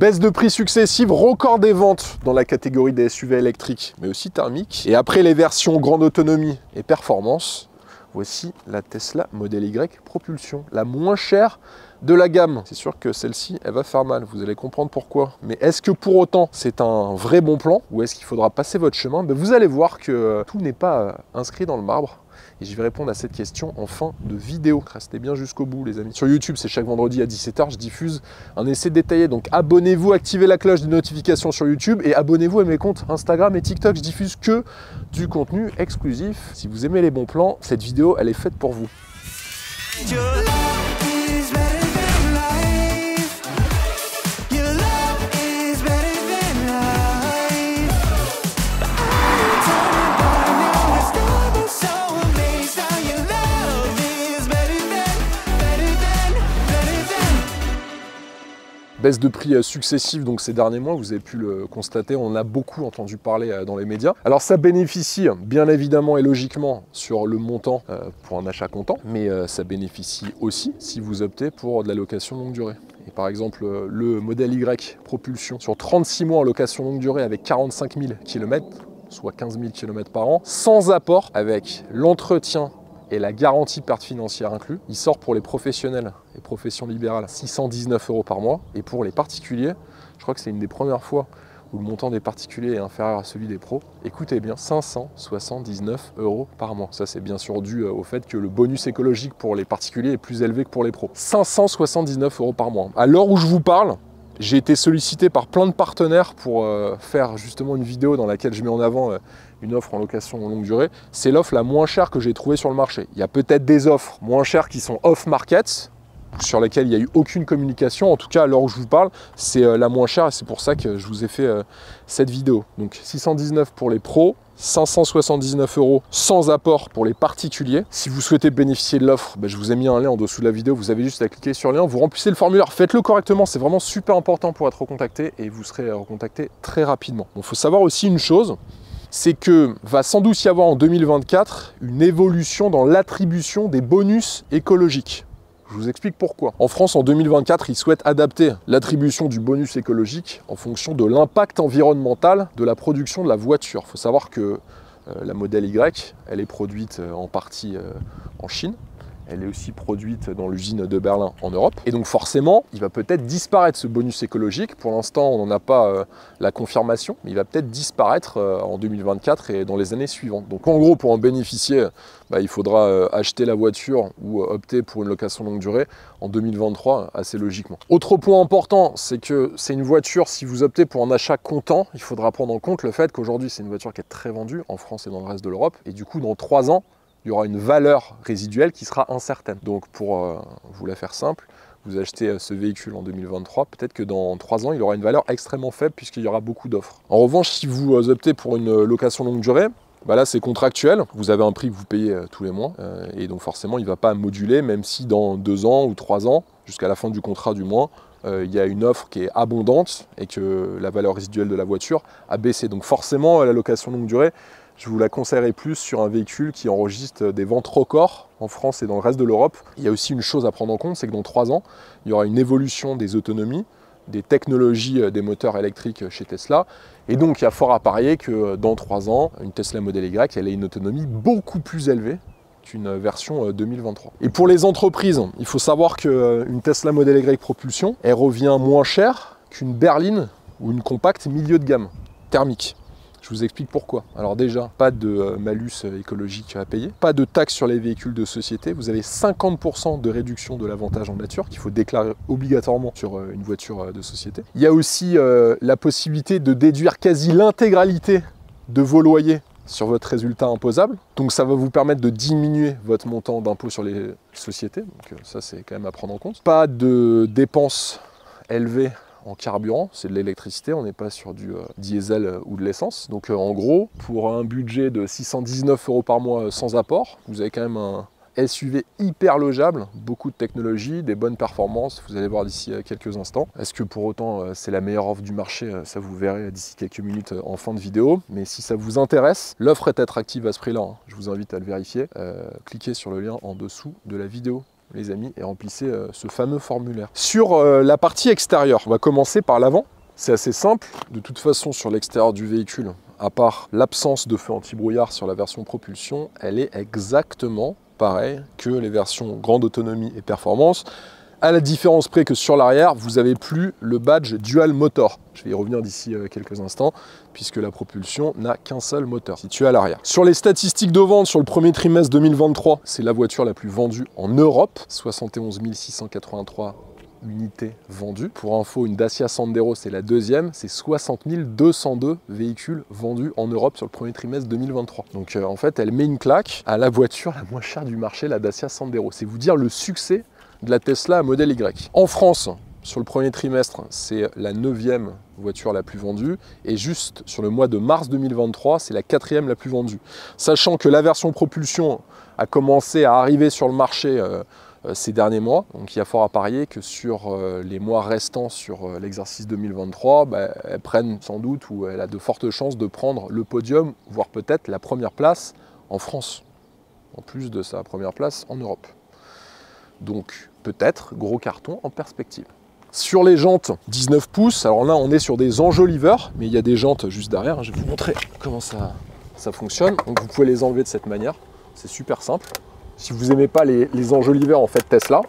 Baisse de prix successive, record des ventes dans la catégorie des SUV électriques, mais aussi thermiques. Et après les versions grande autonomie et performance, voici la Tesla Model Y Propulsion, la moins chère de la gamme. C'est sûr que celle-ci, elle va faire mal, vous allez comprendre pourquoi. Mais est-ce que pour autant, c'est un vrai bon plan ou est-ce qu'il faudra passer votre chemin? Vous allez voir que tout n'est pas inscrit dans le marbre. Et je vais répondre à cette question en fin de vidéo. Restez bien jusqu'au bout, les amis. Sur YouTube, c'est chaque vendredi à 17 h, je diffuse un essai détaillé. Donc abonnez-vous, activez la cloche de notification sur YouTube et abonnez-vous à mes comptes Instagram et TikTok. Je diffuse que du contenu exclusif. Si vous aimez les bons plans, cette vidéo, elle est faite pour vous. Baisse de prix successive donc ces derniers mois, vous avez pu le constater, on en a beaucoup entendu parler dans les médias. Alors ça bénéficie bien évidemment et logiquement sur le montant pour un achat comptant, mais ça bénéficie aussi si vous optez pour de la location longue durée. Et par exemple le modèle Y Propulsion sur 36 mois en location longue durée avec 45 000 km, soit 15 000 km par an, sans apport, avec l'entretien et la garantie perte financière inclus. Il sort pour les professionnels et professions libérales 619 € par mois. Et pour les particuliers, je crois que c'est une des premières fois où le montant des particuliers est inférieur à celui des pros. Écoutez bien, 579 € par mois. Ça, c'est bien sûr dû au fait que le bonus écologique pour les particuliers est plus élevé que pour les pros. 579 € par mois. À l'heure où je vous parle, j'ai été sollicité par plein de partenaires pour faire justement une vidéo dans laquelle je mets en avant une offre en location longue durée. C'est l'offre la moins chère que j'ai trouvée sur le marché. Il y a peut-être des offres moins chères qui sont off-market, sur lesquelles il n'y a eu aucune communication. En tout cas, à l'heure où je vous parle, c'est la moins chère et c'est pour ça que je vous ai fait cette vidéo. Donc 619 pour les pros, 579 € sans apport pour les particuliers. Si vous souhaitez bénéficier de l'offre, je vous ai mis un lien en dessous de la vidéo, vous avez juste à cliquer sur le lien, vous remplissez le formulaire, faites-le correctement, c'est vraiment super important pour être recontacté et vous serez recontacté très rapidement. Il faut savoir aussi une chose, c'est que va sans doute y avoir en 2024 une évolution dans l'attribution des bonus écologiques. Je vous explique pourquoi. En France, en 2024, ils souhaitent adapter l'attribution du bonus écologique en fonction de l'impact environnemental de la production de la voiture. Il faut savoir que la Model Y, elle est produite en partie en Chine. Elle est aussi produite dans l'usine de Berlin en Europe. Et donc forcément, il va peut-être disparaître ce bonus écologique. Pour l'instant, on n'en a pas la confirmation, mais il va peut-être disparaître en 2024 et dans les années suivantes. Donc en gros, pour en bénéficier, il faudra acheter la voiture ou opter pour une location longue durée en 2023, assez logiquement. Autre point important, c'est que c'est une voiture, si vous optez pour un achat comptant, il faudra prendre en compte le fait qu'aujourd'hui, c'est une voiture qui est très vendue en France et dans le reste de l'Europe. Et du coup, dans 3 ans, il y aura une valeur résiduelle qui sera incertaine. Donc pour vous la faire simple, vous achetez ce véhicule en 2023, peut-être que dans 3 ans, il aura une valeur extrêmement faible puisqu'il y aura beaucoup d'offres. En revanche, si vous optez pour une location longue durée, là c'est contractuel, vous avez un prix que vous payez tous les mois et donc forcément il ne va pas moduler, même si dans 2 ans ou 3 ans, jusqu'à la fin du contrat du moins, il y a une offre qui est abondante et que la valeur résiduelle de la voiture a baissé. Donc forcément la location longue durée, je vous la conseillerais plus sur un véhicule qui enregistre des ventes records en France et dans le reste de l'Europe. Il y a aussi une chose à prendre en compte, c'est que dans 3 ans, il y aura une évolution des autonomies, des technologies des moteurs électriques chez Tesla. Et donc, il y a fort à parier que dans 3 ans, une Tesla Model Y, elle ait une autonomie beaucoup plus élevée qu'une version 2023. Et pour les entreprises, il faut savoir qu'une Tesla Model Y Propulsion, elle revient moins cher qu'une berline ou une compacte milieu de gamme thermique. Je vous explique pourquoi. Alors déjà, pas de malus écologique à payer, pas de taxes sur les véhicules de société, vous avez 50% de réduction de l'avantage en nature qu'il faut déclarer obligatoirement sur une voiture de société. Il y a aussi la possibilité de déduire quasi l'intégralité de vos loyers sur votre résultat imposable. Donc ça va vous permettre de diminuer votre montant d'impôt sur les sociétés. Donc ça, c'est quand même à prendre en compte. Pas de dépenses élevées en carburant, c'est de l'électricité, on n'est pas sur du diesel ou de l'essence. Donc en gros, pour un budget de 619 € par mois sans apport, vous avez quand même un SUV hyper logeable, beaucoup de technologie, des bonnes performances, vous allez voir d'ici quelques instants. Est-ce que pour autant c'est la meilleure offre du marché? Ça vous verrez d'ici quelques minutes en fin de vidéo. Mais si ça vous intéresse, l'offre est attractive à ce prix-là, je vous invite à le vérifier. Cliquez sur le lien en dessous de la vidéo. les amis, et remplissez ce fameux formulaire. Sur la partie extérieure, on va commencer par l'avant. C'est assez simple. De toute façon, sur l'extérieur du véhicule, à part l'absence de feu anti-brouillard sur la version propulsion, elle est exactement pareille que les versions grande autonomie et performance. À la différence près que sur l'arrière, vous n'avez plus le badge Dual Motor. Je vais y revenir d'ici quelques instants, puisque la propulsion n'a qu'un seul moteur situé à l'arrière. Sur les statistiques de vente, sur le premier trimestre 2023, c'est la voiture la plus vendue en Europe, 71 683 unités vendues. Pour info, une Dacia Sandero, c'est la deuxième, c'est 60 202 véhicules vendus en Europe sur le premier trimestre 2023. Donc en fait, elle met une claque à la voiture la moins chère du marché, la Dacia Sandero. C'est vous dire le succès de la Tesla à modèle Y. En France, sur le premier trimestre, c'est la 9e voiture la plus vendue, et juste sur le mois de mars 2023, c'est la 4e la plus vendue. Sachant que la version propulsion a commencé à arriver sur le marché ces derniers mois, donc il y a fort à parier que sur les mois restants sur l'exercice 2023, elle prenne sans doute, ou elle a de fortes chances de prendre le podium, voire peut-être la première place en France, en plus de sa première place en Europe. Donc peut-être gros carton en perspective. Sur les jantes 19 pouces, alors là on est sur des enjoliveurs, mais il y a des jantes juste derrière, je vais vous montrer comment ça fonctionne. Donc vous pouvez les enlever de cette manière, c'est super simple. Si vous n'aimez pas les enjoliveurs en fait Tesla,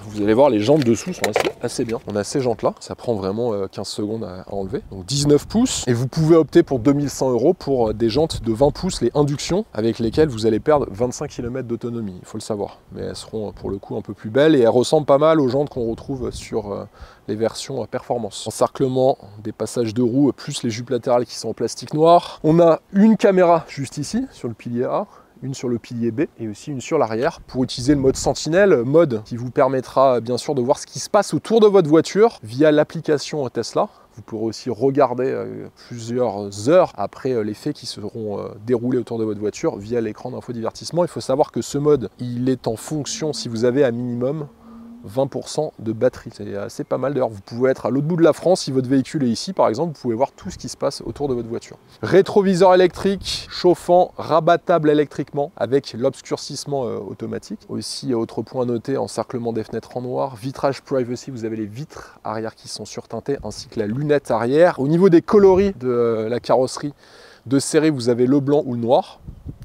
vous allez voir les jantes dessous sont assez bien. On a ces jantes là, ça prend vraiment 15 secondes à enlever. Donc 19 pouces, et vous pouvez opter pour 2100 € pour des jantes de 20 pouces, les inductions, avec lesquelles vous allez perdre 25 km d'autonomie, il faut le savoir. Mais elles seront pour le coup un peu plus belles, et elles ressemblent pas mal aux jantes qu'on retrouve sur les versions performance. Encerclement des passages de roues, plus les jupes latérales qui sont en plastique noir. On a une caméra juste ici, sur le pilier A, une sur le pilier B et aussi une sur l'arrière pour utiliser le mode sentinelle, mode qui vous permettra bien sûr de voir ce qui se passe autour de votre voiture via l'application Tesla. Vous pourrez aussi regarder plusieurs heures après les faits qui seront déroulés autour de votre voiture via l'écran d'infodivertissement. Il faut savoir que ce mode, il est en fonction si vous avez à minimum 20% de batterie. C'est assez pas mal d'ailleurs. Vous pouvez être à l'autre bout de la France, si votre véhicule est ici par exemple, vous pouvez voir tout ce qui se passe autour de votre voiture. Rétroviseur électrique, chauffant, rabattable électriquement avec l'obscurcissement automatique. Aussi, autre point à noter, encerclement des fenêtres en noir, vitrage privacy, vous avez les vitres arrière qui sont surteintées ainsi que la lunette arrière. Au niveau des coloris de la carrosserie de série, vous avez le blanc ou le noir,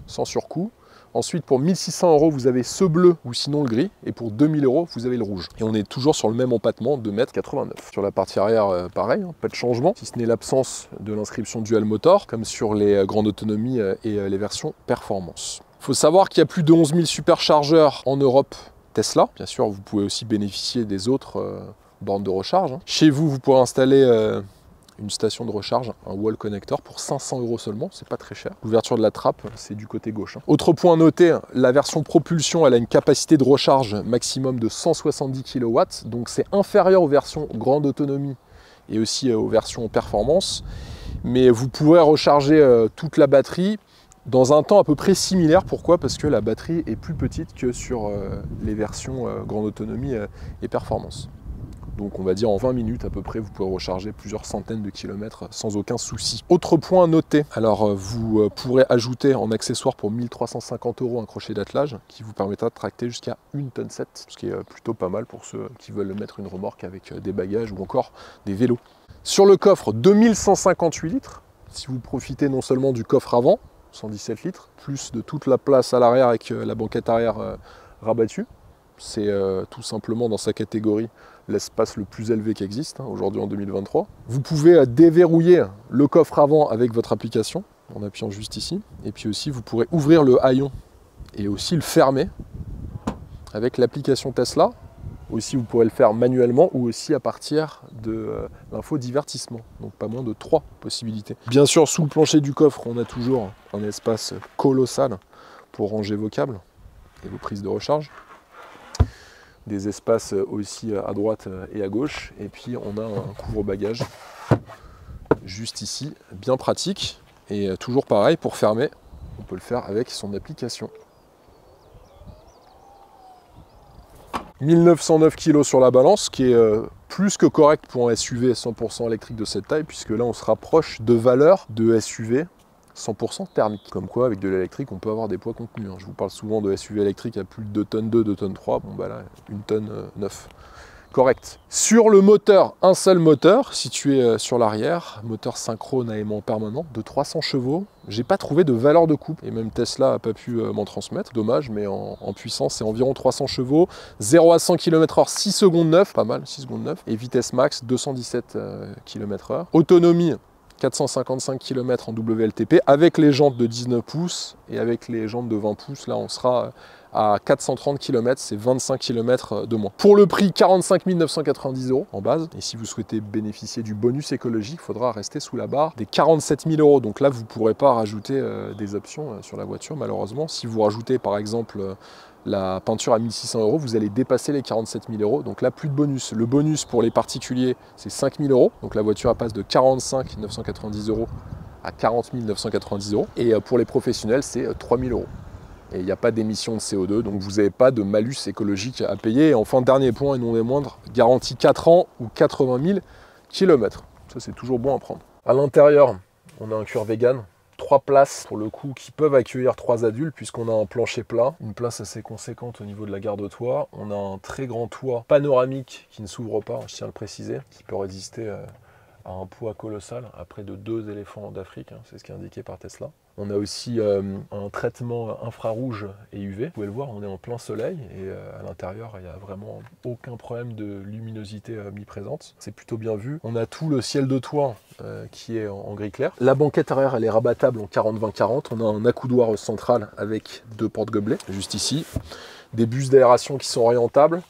sans surcoût. Ensuite, pour 1600 €, vous avez ce bleu ou sinon le gris. Et pour 2000 €, vous avez le rouge. Et on est toujours sur le même empattement de 2,89 m. Sur la partie arrière, pareil, pas de changement, si ce n'est l'absence de l'inscription Dual Motor, comme sur les grandes autonomies et les versions performance. Il faut savoir qu'il y a plus de 11 000 superchargeurs en Europe Tesla. Bien sûr, vous pouvez aussi bénéficier des autres bornes de recharge. Chez vous, vous pourrez installer une station de recharge, un wall connector pour 500 € seulement, c'est pas très cher. L'ouverture de la trappe, c'est du côté gauche. Autre point à noter, la version propulsion, elle a une capacité de recharge maximum de 170 kW, donc c'est inférieur aux versions grande autonomie et aussi aux versions performance. Mais vous pourrez recharger toute la batterie dans un temps à peu près similaire. Pourquoi? Parce que la batterie est plus petite que sur les versions grande autonomie et performance. Donc on va dire en 20 minutes à peu près, vous pouvez recharger plusieurs centaines de kilomètres sans aucun souci. Autre point à noter, alors vous pourrez ajouter en accessoire pour 1350 € un crochet d'attelage qui vous permettra de tracter jusqu'à 1,7 tonne, ce qui est plutôt pas mal pour ceux qui veulent mettre une remorque avec des bagages ou encore des vélos. Sur le coffre, 2158 litres, si vous profitez non seulement du coffre avant, 117 litres, plus de toute la place à l'arrière avec la banquette arrière rabattue. C'est tout simplement dans sa catégorie l'espace le plus élevé qui existe aujourd'hui en 2023. Vous pouvez déverrouiller le coffre avant avec votre application en appuyant juste ici. Et puis aussi vous pourrez ouvrir le haillon et aussi le fermer avec l'application Tesla. Aussi vous pourrez le faire manuellement ou aussi à partir de l'infodivertissement. Donc pas moins de 3 possibilités. Bien sûr sous le plancher du coffre on a toujours un espace colossal pour ranger vos câbles et vos prises de recharge. Des espaces aussi à droite et à gauche, et puis on a un couvre-bagages juste ici, bien pratique, et toujours pareil, pour fermer, on peut le faire avec son application. 1909 kg sur la balance, qui est plus que correct pour un SUV 100% électrique de cette taille, puisque là on se rapproche de valeurs de SUV 100% thermique. Comme quoi, avec de l'électrique, on peut avoir des poids contenus. Je vous parle souvent de SUV électrique à plus de 2 tonnes 2, 2 tonnes 3. Bon bah là, 1 tonne 9. Correct. Sur le moteur, un seul moteur situé sur l'arrière, moteur synchrone à aimant permanent de 300 chevaux. J'ai pas trouvé de valeur de coupe et même Tesla a pas pu m'en transmettre. Dommage, mais en puissance, c'est environ 300 chevaux. 0 à 100 km/h, 6 secondes 9, pas mal, 6 secondes 9. Et vitesse max, 217 km/h. Autonomie, 455 km en WLTP avec les jantes de 19 pouces et avec les jantes de 20 pouces. Là, on sera à 430 km, c'est 25 km de moins. Pour le prix, 45 990 € en base. Et si vous souhaitez bénéficier du bonus écologique, il faudra rester sous la barre des 47 000 €. Donc là, vous ne pourrez pas rajouter des options sur la voiture, malheureusement. Si vous rajoutez, par exemple, la peinture à 1 600 €, vous allez dépasser les 47 000 €. Donc là, plus de bonus. Le bonus pour les particuliers, c'est 5 000 €. Donc la voiture passe de 45 990 € à 40 990 €. Et pour les professionnels, c'est 3 000 €. Et il n'y a pas d'émission de CO2, donc vous n'avez pas de malus écologique à payer. Et enfin, dernier point et non des moindres, garantie 4 ans ou 80 000 km. Ça, c'est toujours bon à prendre. À l'intérieur, on a un cuir vegan. 3 places pour le coup qui peuvent accueillir 3 adultes puisqu'on a un plancher plat, une place assez conséquente au niveau de la garde-toit. On a un très grand toit panoramique qui ne s'ouvre pas, je tiens à le préciser, qui peut résister à un poids colossal à près de 2 éléphants d'Afrique, c'est ce qui est indiqué par Tesla. On a aussi un traitement infrarouge et UV. Vous pouvez le voir, on est en plein soleil et à l'intérieur, il n'y a vraiment aucun problème de luminosité omniprésente. C'est plutôt bien vu. On a tout le ciel de toit qui est en gris clair. La banquette arrière, elle est rabattable en 40-20-40. On a un accoudoir central avec 2 porte-gobelets, juste ici. Des bus d'aération qui sont orientables.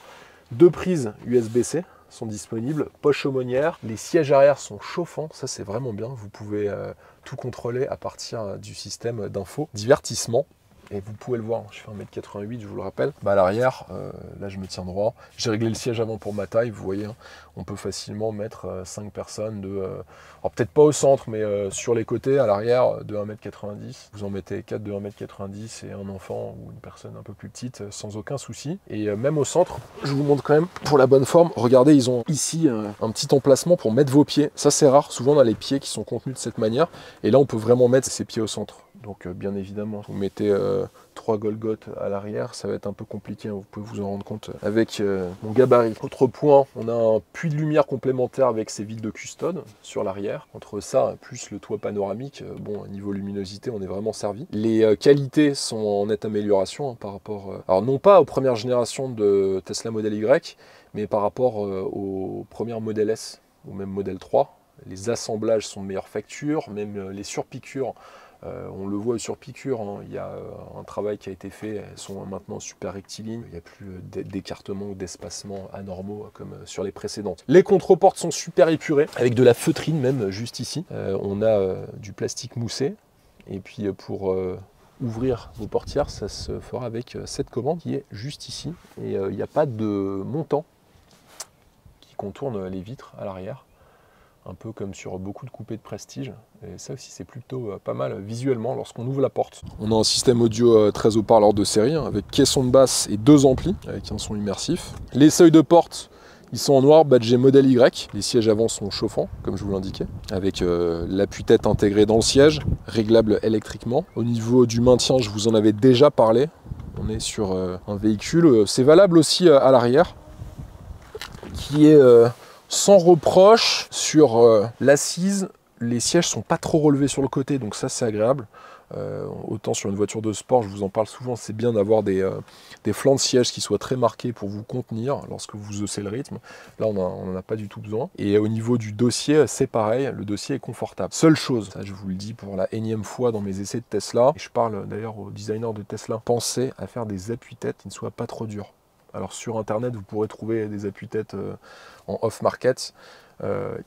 2 prises USB-C sont disponibles, poche aumônière, les sièges arrière sont chauffants, ça c'est vraiment bien, vous pouvez tout contrôler à partir du système d'info, divertissement, et vous pouvez le voir, je fais 1m88, je vous le rappelle, à l'arrière, là je me tiens droit, j'ai réglé le siège avant pour ma taille, vous voyez, on peut facilement mettre 5 personnes alors peut-être pas au centre, mais sur les côtés, à l'arrière, de 1m90, vous en mettez 4 de 1m90 et un enfant ou une personne un peu plus petite, sans aucun souci, et même au centre, je vous montre quand même pour la bonne forme, regardez, ils ont ici un petit emplacement pour mettre vos pieds, ça c'est rare, souvent on a les pieds qui sont contenus de cette manière, et là on peut vraiment mettre ses pieds au centre. Donc bien évidemment, vous mettez 3 Golgoth à l'arrière, ça va être un peu compliqué, vous pouvez vous en rendre compte avec mon gabarit. Autre point, on a un puits de lumière complémentaire avec ses vitres de custode sur l'arrière. Entre ça, plus le toit panoramique, bon, niveau luminosité, on est vraiment servi. Les qualités sont en nette amélioration par rapport, alors non pas aux premières générations de Tesla Model Y, mais par rapport aux premières Model S ou même Model 3. Les assemblages sont de meilleure facture, même les surpiqûres. On le voit sur piqûre, il y a un travail qui a été fait, elles sont maintenant super rectilignes, il n'y a plus d'écartement ou d'espacement anormaux comme sur les précédentes. Les contreportes sont super épurées, avec de la feutrine même juste ici. On a du plastique moussé, et puis pour ouvrir vos portières, ça se fera avec cette commande qui est juste ici. Et il n'y a pas de montant qui contourne les vitres à l'arrière. Un peu comme sur beaucoup de coupés de prestige, et ça aussi c'est plutôt pas mal visuellement lorsqu'on ouvre la porte. On a un système audio 13 haut-parleurs de série, avec caisson de basse et 2 amplis, avec un son immersif. Les seuils de porte, ils sont en noir, badgé modèle Y. Les sièges avant sont chauffants, comme je vous l'indiquais, avec l'appui-tête intégré dans le siège, réglable électriquement. Au niveau du maintien, je vous en avais déjà parlé, on est sur un véhicule, c'est valable aussi à l'arrière, qui est sans reproche sur l'assise. Les sièges sont pas trop relevés sur le côté, donc ça c'est agréable. Autant sur une voiture de sport, je vous en parle souvent, c'est bien d'avoir des flancs de siège qui soient très marqués pour vous contenir lorsque vous haussez le rythme. Là on n'en a pas du tout besoin. Et au niveau du dossier, c'est pareil, le dossier est confortable. Seule chose, ça je vous le dis pour la énième fois dans mes essais de Tesla, et je parle d'ailleurs aux designers de Tesla, pensez à faire des appuis-têtes qui ne soient pas trop durs. Alors sur internet, vous pourrez trouver des appuis-têtes en off-market,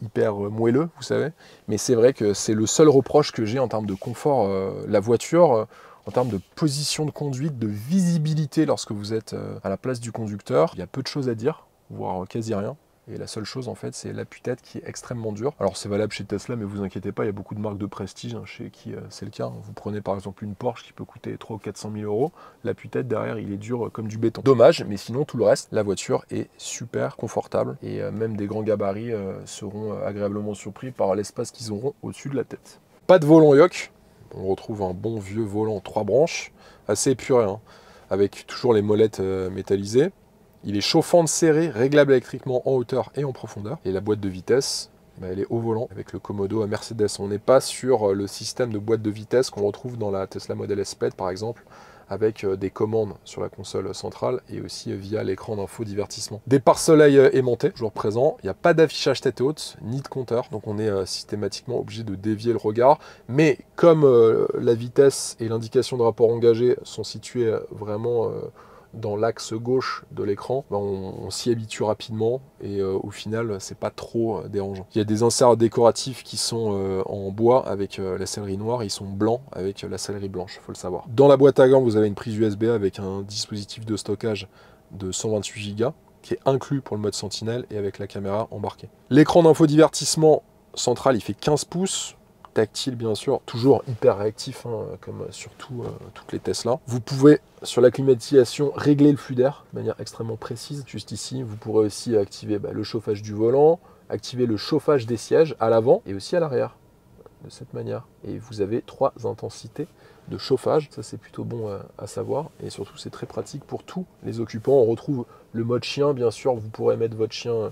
hyper moelleux, vous savez. Mais c'est vrai que c'est le seul reproche que j'ai en termes de confort. La voiture, en termes de position de conduite, de visibilité lorsque vous êtes à la place du conducteur, il y a peu de choses à dire, voire quasi rien. Et la seule chose, en fait, c'est l'appui-tête qui est extrêmement dur. Alors, c'est valable chez Tesla, mais vous inquiétez pas, il y a beaucoup de marques de prestige chez qui c'est le cas. Vous prenez par exemple une Porsche qui peut coûter 300 ou 400 000 €. L'appui-tête derrière, il est dur comme du béton. Dommage, mais sinon, tout le reste, la voiture est super confortable. Et même des grands gabarits seront agréablement surpris par l'espace qu'ils auront au-dessus de la tête. Pas de volant yoke. On retrouve un bon vieux volant 3 branches, assez épuré, hein, avec toujours les molettes métallisées. Il est chauffant de série, réglable électriquement en hauteur et en profondeur. Et la boîte de vitesse, elle est au volant avec le Komodo à Mercedes. On n'est pas sur le système de boîte de vitesse qu'on retrouve dans la Tesla Model S Plaid par exemple, avec des commandes sur la console centrale et aussi via l'écran d'infodivertissement. Des pare-soleil aimantés, toujours présents. Il n'y a pas d'affichage tête haute, ni de compteur, donc on est systématiquement obligé de dévier le regard. Mais comme la vitesse et l'indication de rapport engagé sont situés vraiment dans l'axe gauche de l'écran, on s'y habitue rapidement et au final c'est pas trop dérangeant. Il y a des inserts décoratifs qui sont en bois avec la sellerie noire, ils sont blancs avec la sellerie blanche, faut le savoir. Dans la boîte à gants vous avez une prise USB avec un dispositif de stockage de 128 Go qui est inclus pour le mode Sentinelle et avec la caméra embarquée. L'écran d'infodivertissement central il fait 15 pouces, tactile bien sûr, toujours hyper réactif hein, comme sur toutes les Tesla. Vous pouvez sur la climatisation régler le flux d'air de manière extrêmement précise. Juste ici, vous pourrez aussi activer le chauffage du volant, activer le chauffage des sièges à l'avant et aussi à l'arrière de cette manière. Et vous avez 3 intensités de chauffage, ça c'est plutôt bon à savoir et surtout c'est très pratique pour tous les occupants. On retrouve le mode chien, bien sûr, vous pourrez mettre votre chien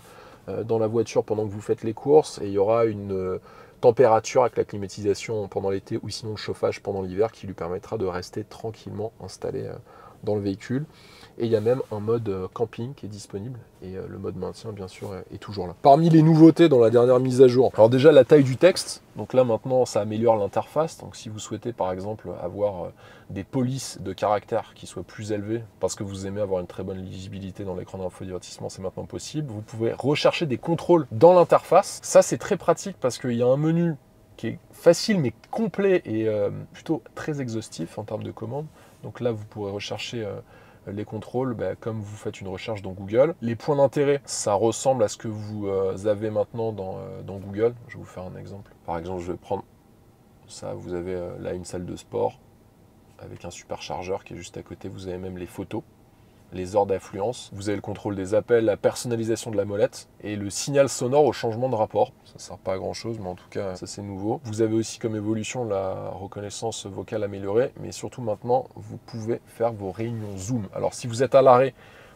dans la voiture pendant que vous faites les courses et il y aura une température avec la climatisation pendant l'été ou sinon le chauffage pendant l'hiver qui lui permettra de rester tranquillement installé dans le véhicule. Et il y a même un mode camping qui est disponible et le mode maintien bien sûr est toujours là. Parmi les nouveautés dans la dernière mise à jour, alors déjà la taille du texte, donc là maintenant ça améliore l'interface, donc si vous souhaitez par exemple avoir des polices de caractères qui soient plus élevées parce que vous aimez avoir une très bonne lisibilité dans l'écran d'infodivertissement, c'est maintenant possible. Vous pouvez rechercher des contrôles dans l'interface, ça c'est très pratique parce qu'il y a un menu qui est facile mais complet et plutôt très exhaustif en termes de commandes. Donc là vous pourrez rechercher les contrôles comme vous faites une recherche dans Google. Les points d'intérêt, ça ressemble à ce que vous avez maintenant dans Google. Je vais vous faire un exemple. Par exemple, je vais prendre ça. Vous avez là une salle de sport avec un superchargeur qui est juste à côté. Vous avez même les photos, les heures d'affluence. Vous avez le contrôle des appels, la personnalisation de la molette et le signal sonore au changement de rapport. Ça ne sert pas à grand chose, mais en tout cas, ça c'est nouveau. Vous avez aussi comme évolution la reconnaissance vocale améliorée, mais surtout maintenant, vous pouvez faire vos réunions Zoom. Alors si vous êtes à l'arrêt,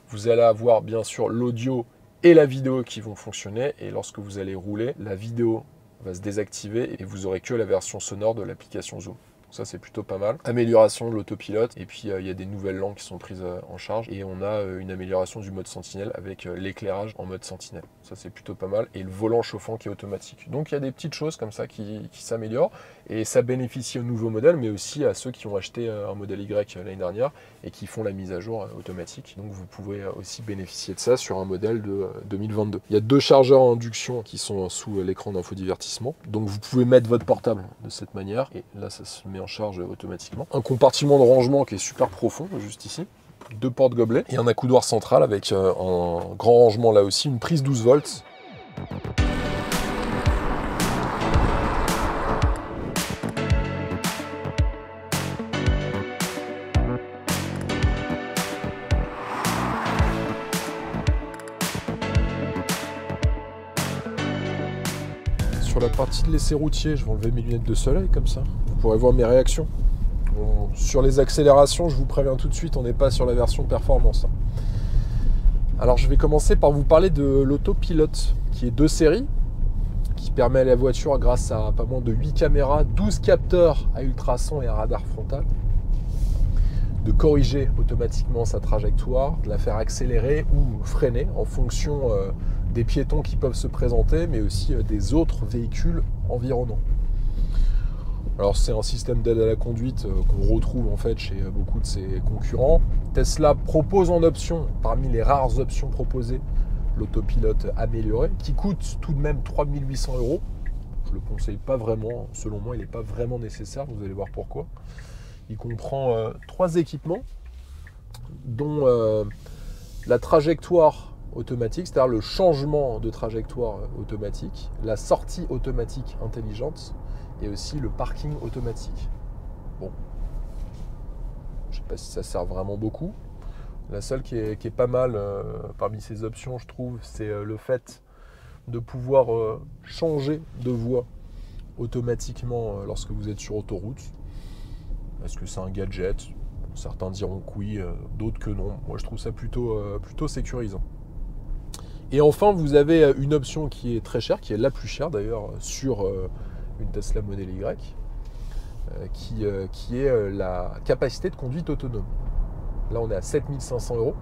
vous allez avoir bien sûr l'audio et la vidéo qui vont fonctionner. Et lorsque vous allez rouler, la vidéo va se désactiver et vous aurez que la version sonore de l'application Zoom. Ça, c'est plutôt pas mal. Amélioration de l'autopilote. Et puis, il y a des nouvelles langues qui sont prises en charge. Et on a une amélioration du mode Sentinelle avec l'éclairage en mode Sentinelle. Ça, c'est plutôt pas mal. Et le volant chauffant qui est automatique. Donc, il y a des petites choses comme ça qui s'améliorent. Et ça bénéficie aux nouveaux modèles, mais aussi à ceux qui ont acheté un modèle Y l'année dernière et qui font la mise à jour automatique. Donc, vous pouvez aussi bénéficier de ça sur un modèle de 2022. Il y a 2 chargeurs à induction qui sont sous l'écran d'infodivertissement. Donc, vous pouvez mettre votre portable de cette manière. Et là, ça se met en charge automatiquement. Un compartiment de rangement qui est super profond, juste ici. 2 portes gobelets et un accoudoir central avec un grand rangement là aussi, une prise 12 volts. Sur la partie de l'essai routier, je vais enlever mes lunettes de soleil comme ça. Vous pourrez voir mes réactions. Bon, sur les accélérations, je vous préviens tout de suite, on n'est pas sur la version performance. Alors je vais commencer par vous parler de l'autopilote, qui est de série, qui permet à la voiture, grâce à pas moins de 8 caméras, 12 capteurs à ultrasons et un radar frontal, de corriger automatiquement sa trajectoire, de la faire accélérer ou freiner en fonction des piétons qui peuvent se présenter, mais aussi des autres véhicules environnants. Alors c'est un système d'aide à la conduite qu'on retrouve en fait chez beaucoup de ses concurrents. Tesla propose en option, parmi les rares options proposées, l'autopilote amélioré, qui coûte tout de même 3 800 €. Je ne le conseille pas vraiment, selon moi il n'est pas vraiment nécessaire, vous allez voir pourquoi. Il comprend 3 équipements, dont la trajectoire automatique, c'est-à-dire le changement de trajectoire automatique, la sortie automatique intelligente, et aussi le parking automatique. Bon, je ne sais pas si ça sert vraiment beaucoup. La seule qui est pas mal parmi ces options, je trouve, c'est le fait de pouvoir changer de voie automatiquement lorsque vous êtes sur autoroute. Est-ce que c'est un gadget? Certains diront que oui, d'autres que non. Moi, je trouve ça plutôt sécurisant. Et enfin, vous avez une option qui est très chère, qui est la plus chère d'ailleurs sur une Tesla Model Y, qui est la capacité de conduite autonome. Là, on est à 7500 €.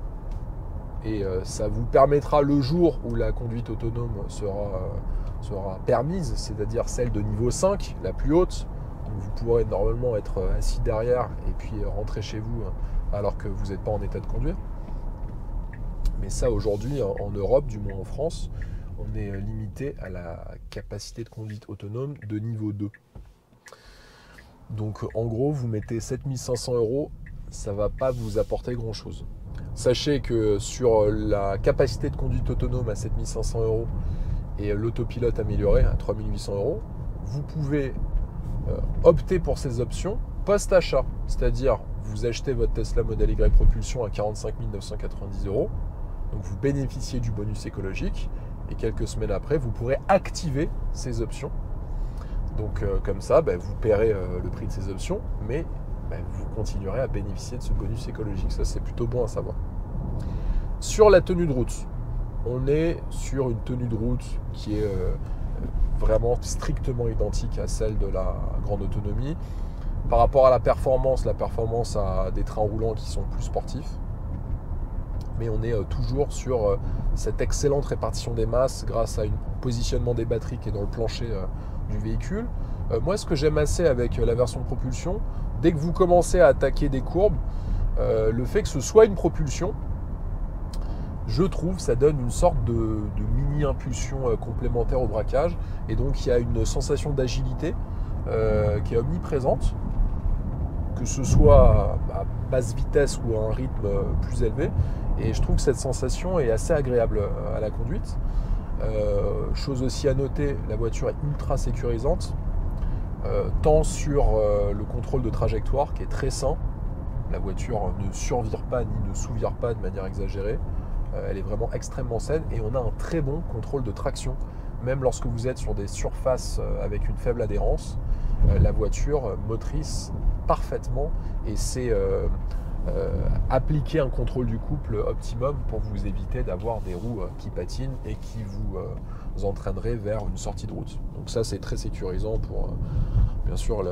Et ça vous permettra, le jour où la conduite autonome sera permise, c'est-à-dire celle de niveau 5, la plus haute, où vous pourrez normalement être assis derrière et puis rentrer chez vous alors que vous n'êtes pas en état de conduire. Mais ça, aujourd'hui, en Europe, du moins en France, on est limité à la capacité de conduite autonome de niveau 2. Donc en gros, vous mettez 7500 €, ça ne va pas vous apporter grand-chose. Sachez que sur la capacité de conduite autonome à 7500 € et l'autopilote amélioré à 3800 €, vous pouvez opter pour ces options post-achat. C'est-à-dire, vous achetez votre Tesla Model Y propulsion à 45 990 €, donc vous bénéficiez du bonus écologique, et quelques semaines après, vous pourrez activer ces options. Donc comme ça, vous paierez le prix de ces options, mais vous continuerez à bénéficier de ce bonus écologique. Ça, c'est plutôt bon à savoir. Sur la tenue de route, on est sur une tenue de route qui est vraiment strictement identique à celle de la grande autonomie. Par rapport à la performance a des trains roulants qui sont plus sportifs. Mais on est toujours sur cette excellente répartition des masses grâce à un positionnement des batteries qui est dans le plancher du véhicule. Moi, ce que j'aime assez avec la version propulsion, dès que vous commencez à attaquer des courbes, le fait que ce soit une propulsion, je trouve, ça donne une sorte de mini-impulsion complémentaire au braquage. Et donc, il y a une sensation d'agilité qui est omniprésente, que ce soit à basse vitesse ou à un rythme plus élevé. Et je trouve que cette sensation est assez agréable à la conduite. Chose aussi à noter, la voiture est ultra sécurisante, tant sur le contrôle de trajectoire qui est très sain. La voiture ne survire pas ni ne sous-vire pas de manière exagérée. Elle est vraiment extrêmement saine et on a un très bon contrôle de traction. Même lorsque vous êtes sur des surfaces avec une faible adhérence, la voiture motrice parfaitement et c'est appliquer un contrôle du couple optimum pour vous éviter d'avoir des roues qui patinent et qui vous entraîneraient vers une sortie de route. Donc ça, c'est très sécurisant pour bien sûr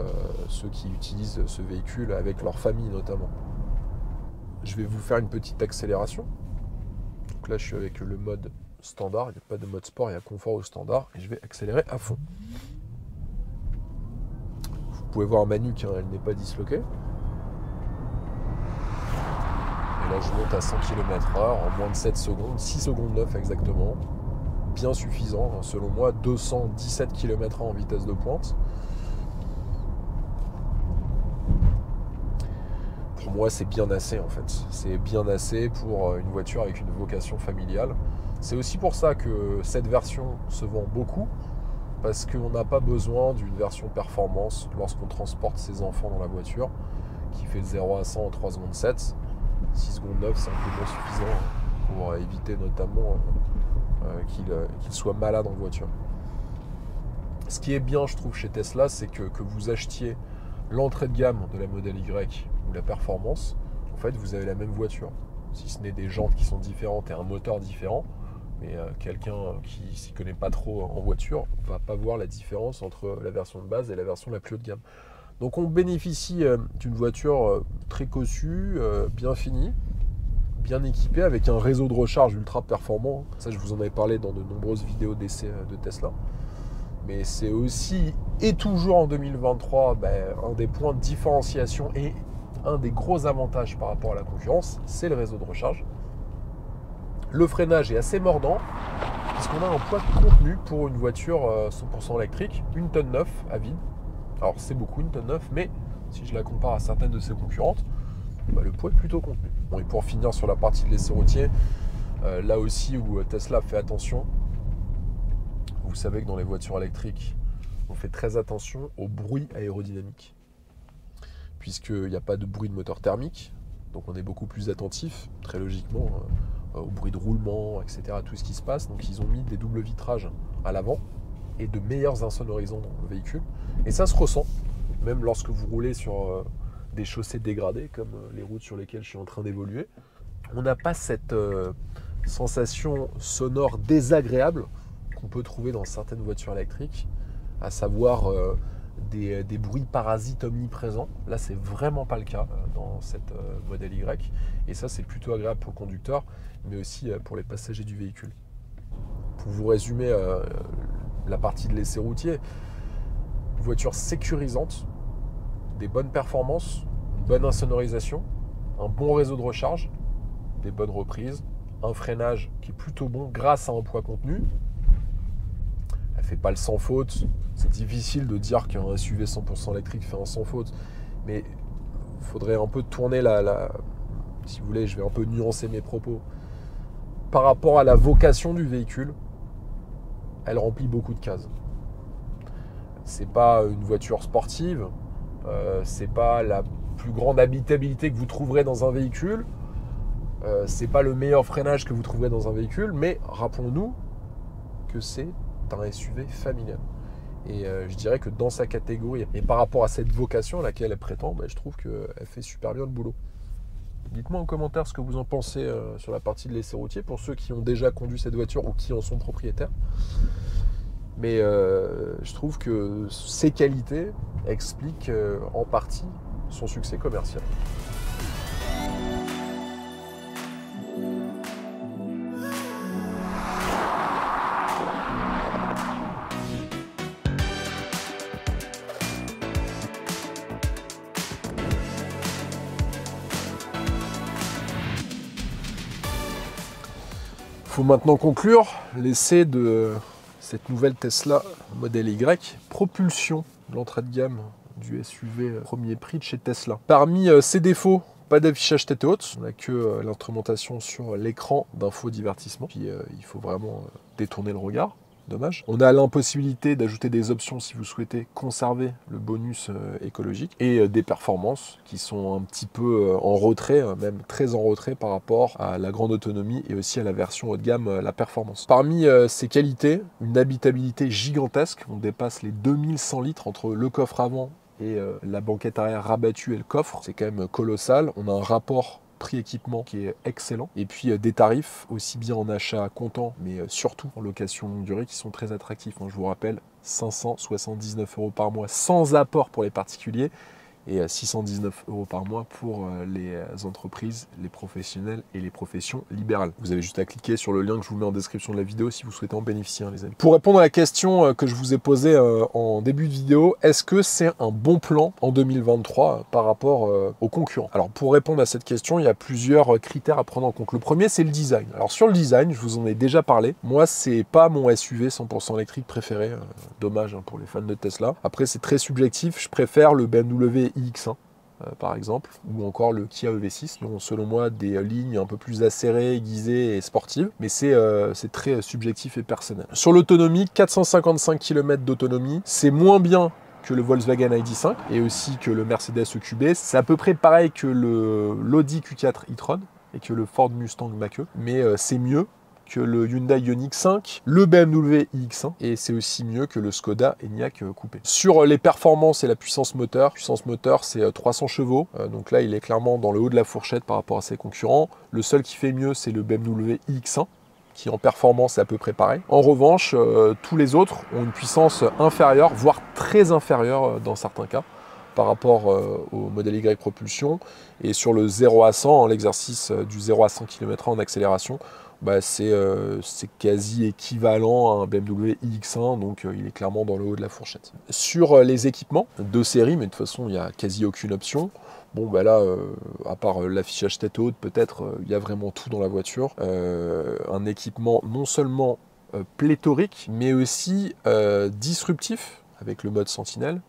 ceux qui utilisent ce véhicule avec leur famille notamment. Je vais vous faire une petite accélération. Donc là, je suis avec le mode standard, il n'y a pas de mode sport, il y a confort au standard et je vais accélérer à fond. Vous pouvez voir ma nuque, elle n'est pas disloquée. Et là, je monte à 100 km/h en moins de 7 secondes, 6 secondes 9 exactement. Bien suffisant, selon moi, 217 km/h en vitesse de pointe. Pour moi, c'est bien assez en fait. C'est bien assez pour une voiture avec une vocation familiale. C'est aussi pour ça que cette version se vend beaucoup, parce qu'on n'a pas besoin d'une version performance lorsqu'on transporte ses enfants dans la voiture, qui fait de 0 à 100 en 3 secondes 7. 6 secondes 9, c'est amplement suffisant pour éviter notamment qu'il soit malade en voiture. Ce qui est bien, je trouve, chez Tesla, c'est que vous achetiez l'entrée de gamme de la Model Y ou la performance, en fait, vous avez la même voiture. Si ce n'est des jantes qui sont différentes et un moteur différent, mais quelqu'un qui ne s'y connaît pas trop en voiture ne va pas voir la différence entre la version de base et la version la plus haut de gamme. Donc on bénéficie d'une voiture très cossue, bien finie, bien équipée, avec un réseau de recharge ultra performant. Ça, je vous en avais parlé dans de nombreuses vidéos d'essais de Tesla. Mais c'est aussi, et toujours en 2023, un des points de différenciation et un des gros avantages par rapport à la concurrence, c'est le réseau de recharge. Le freinage est assez mordant, puisqu'on a un poids de contenu pour une voiture 100% électrique, 1,9 tonne à vide. Alors c'est beaucoup, 1,9 tonne, mais si je la compare à certaines de ses concurrentes, le poids est plutôt contenu. Bon, et pour finir sur la partie de l'essai routier, là aussi où Tesla fait attention, vous savez que dans les voitures électriques, on fait très attention au bruit aérodynamique, puisqu'il n'y a pas de bruit de moteur thermique, donc on est beaucoup plus attentif, très logiquement, au bruit de roulement, etc., à tout ce qui se passe. Donc ils ont mis des doubles vitrages à l'avant et de meilleurs insonorisants dans le véhicule. Et ça se ressent, même lorsque vous roulez sur des chaussées dégradées, comme les routes sur lesquelles je suis en train d'évoluer. On n'a pas cette sensation sonore désagréable qu'on peut trouver dans certaines voitures électriques, à savoir des bruits parasites omniprésents. Là, c'est vraiment pas le cas dans cette modèle Y. Et ça, c'est plutôt agréable pour le conducteur, mais aussi pour les passagers du véhicule. Pour vous résumer la partie de l'essai routier, une voiture sécurisante, des bonnes performances, une bonne insonorisation, un bon réseau de recharge, des bonnes reprises, un freinage qui est plutôt bon grâce à un poids contenu. Elle ne fait pas le sans faute. C'est difficile de dire qu'un SUV 100% électrique fait un sans faute, mais il faudrait un peu tourner si vous voulez, je vais un peu nuancer mes propos. Par rapport à la vocation du véhicule, elle remplit beaucoup de cases. C'est pas une voiture sportive, c'est pas la plus grande habitabilité que vous trouverez dans un véhicule, c'est pas le meilleur freinage que vous trouverez dans un véhicule, mais rappelons-nous que c'est un SUV familial. Et je dirais que dans sa catégorie, et par rapport à cette vocation à laquelle elle prétend, je trouve qu'elle fait super bien le boulot. Dites-moi en commentaire ce que vous en pensez sur la partie de l'essai routier, pour ceux qui ont déjà conduit cette voiture ou qui en sont propriétaires. Mais je trouve que ses qualités expliquent en partie son succès commercial. Il faut maintenant conclure l'essai de cette nouvelle Tesla Model Y, propulsion, l'entrée de gamme du SUV premier prix de chez Tesla. Parmi ses défauts, pas d'affichage tête haute, on n'a que l'instrumentation sur l'écran d'infodivertissement, puis il faut vraiment détourner le regard. Dommage. On a l'impossibilité d'ajouter des options si vous souhaitez conserver le bonus écologique et des performances qui sont un petit peu en retrait, même très en retrait par rapport à la grande autonomie et aussi à la version haut de gamme, la performance. Parmi ces qualités, une habitabilité gigantesque, on dépasse les 2100 litres entre le coffre avant et la banquette arrière rabattue et le coffre, c'est quand même colossal. On a un rapport prix-équipement qui est excellent, et puis des tarifs aussi bien en achat comptant mais surtout en location longue durée qui sont très attractifs. Je vous rappelle, 579 € par mois sans apport pour les particuliers et 619 € par mois pour les entreprises, les professionnels et les professions libérales. Vous avez juste à cliquer sur le lien que je vous mets en description de la vidéo si vous souhaitez en bénéficier, les amis. Pour répondre à la question que je vous ai posée en début de vidéo, est-ce que c'est un bon plan en 2023 par rapport aux concurrents? Alors pour répondre à cette question, il y a plusieurs critères à prendre en compte. Le premier, c'est le design. Alors sur le design, je vous en ai déjà parlé. Moi, c'est pas mon SUV 100% électrique préféré. Dommage pour les fans de Tesla. Après, c'est très subjectif. Je préfère le BMW iX1 par exemple, ou encore le Kia EV6, qui ont selon moi des lignes un peu plus acérées, aiguisées et sportives, mais c'est très subjectif et personnel. Sur l'autonomie, 455 km d'autonomie, c'est moins bien que le Volkswagen ID.5 et aussi que le Mercedes EQB. C'est à peu près pareil que l'Audi Q4 e-tron et que le Ford Mustang Mach-E, mais c'est mieux que le Hyundai Ioniq 5, le BMW iX1, et c'est aussi mieux que le Skoda Enyaq coupé. Sur les performances et la puissance moteur c'est 300 chevaux, donc là il est clairement dans le haut de la fourchette par rapport à ses concurrents. Le seul qui fait mieux, c'est le BMW iX1, qui en performance est à peu près pareil. En revanche, tous les autres ont une puissance inférieure, voire très inférieure dans certains cas, par rapport au modèle Y propulsion. Et sur le 0 à 100, l'exercice du 0 à 100 km/h en accélération, c'est quasi équivalent à un BMW iX1, donc il est clairement dans le haut de la fourchette. Sur les équipements de série, mais de toute façon il n'y a quasi aucune option. Bon là, à part l'affichage tête haute, peut-être, il y a vraiment tout dans la voiture. Un équipement non seulement pléthorique, mais aussi disruptif, avec le mode Sentinelle,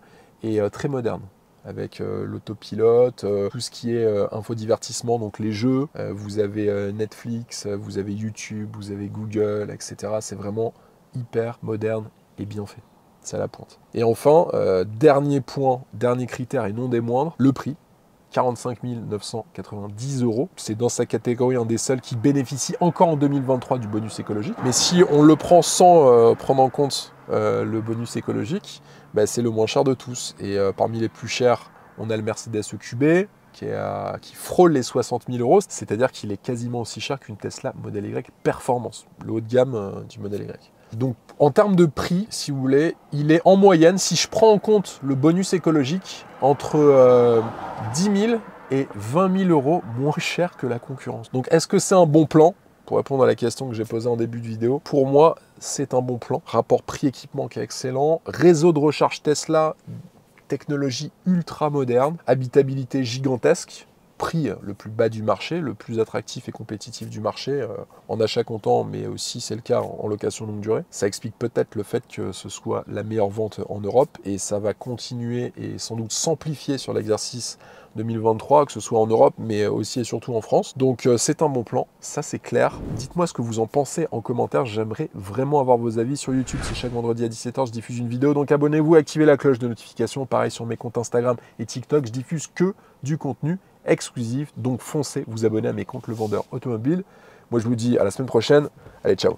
et très moderne, avec l'autopilote, tout ce qui est infodivertissement, donc les jeux, vous avez Netflix, vous avez YouTube, vous avez Google, etc. C'est vraiment hyper moderne et bien fait. C'est à la pointe. Et enfin, dernier point, dernier critère et non des moindres, le prix. 45 990 €. C'est dans sa catégorie un des seuls qui bénéficie encore en 2023 du bonus écologique. Mais si on le prend sans prendre en compte le bonus écologique, c'est le moins cher de tous. Et parmi les plus chers On a le Mercedes EQB qui frôle les 60 000 euros, c'est-à-dire qu'il est quasiment aussi cher qu'une Tesla Model Y Performance, le haut de gamme du Model Y. Donc en termes de prix, si vous voulez, il est en moyenne, si je prends en compte le bonus écologique, entre 10 000 et 20 000 euros moins cher que la concurrence. Donc est-ce que c'est un bon plan? Pour répondre à la question que j'ai posée en début de vidéo, pour moi, c'est un bon plan. Rapport prix-équipement qui est excellent, réseau de recharge Tesla, technologie ultra moderne, habitabilité gigantesque, prix le plus bas du marché, le plus attractif et compétitif du marché en achat comptant, mais aussi c'est le cas en location longue durée. Ça explique peut-être le fait que ce soit la meilleure vente en Europe et ça va continuer et sans doute s'amplifier sur l'exercice 2023, que ce soit en Europe, mais aussi et surtout en France. Donc c'est un bon plan, ça c'est clair. Dites-moi ce que vous en pensez en commentaire, j'aimerais vraiment avoir vos avis sur YouTube. C'est chaque vendredi à 17 h, je diffuse une vidéo, donc abonnez-vous, activez la cloche de notification. Pareil sur mes comptes Instagram et TikTok, je diffuse que du contenu exclusif, donc foncez vous abonner à mes comptes Le Vendeur Automobile. Moi je vous dis à la semaine prochaine, allez ciao.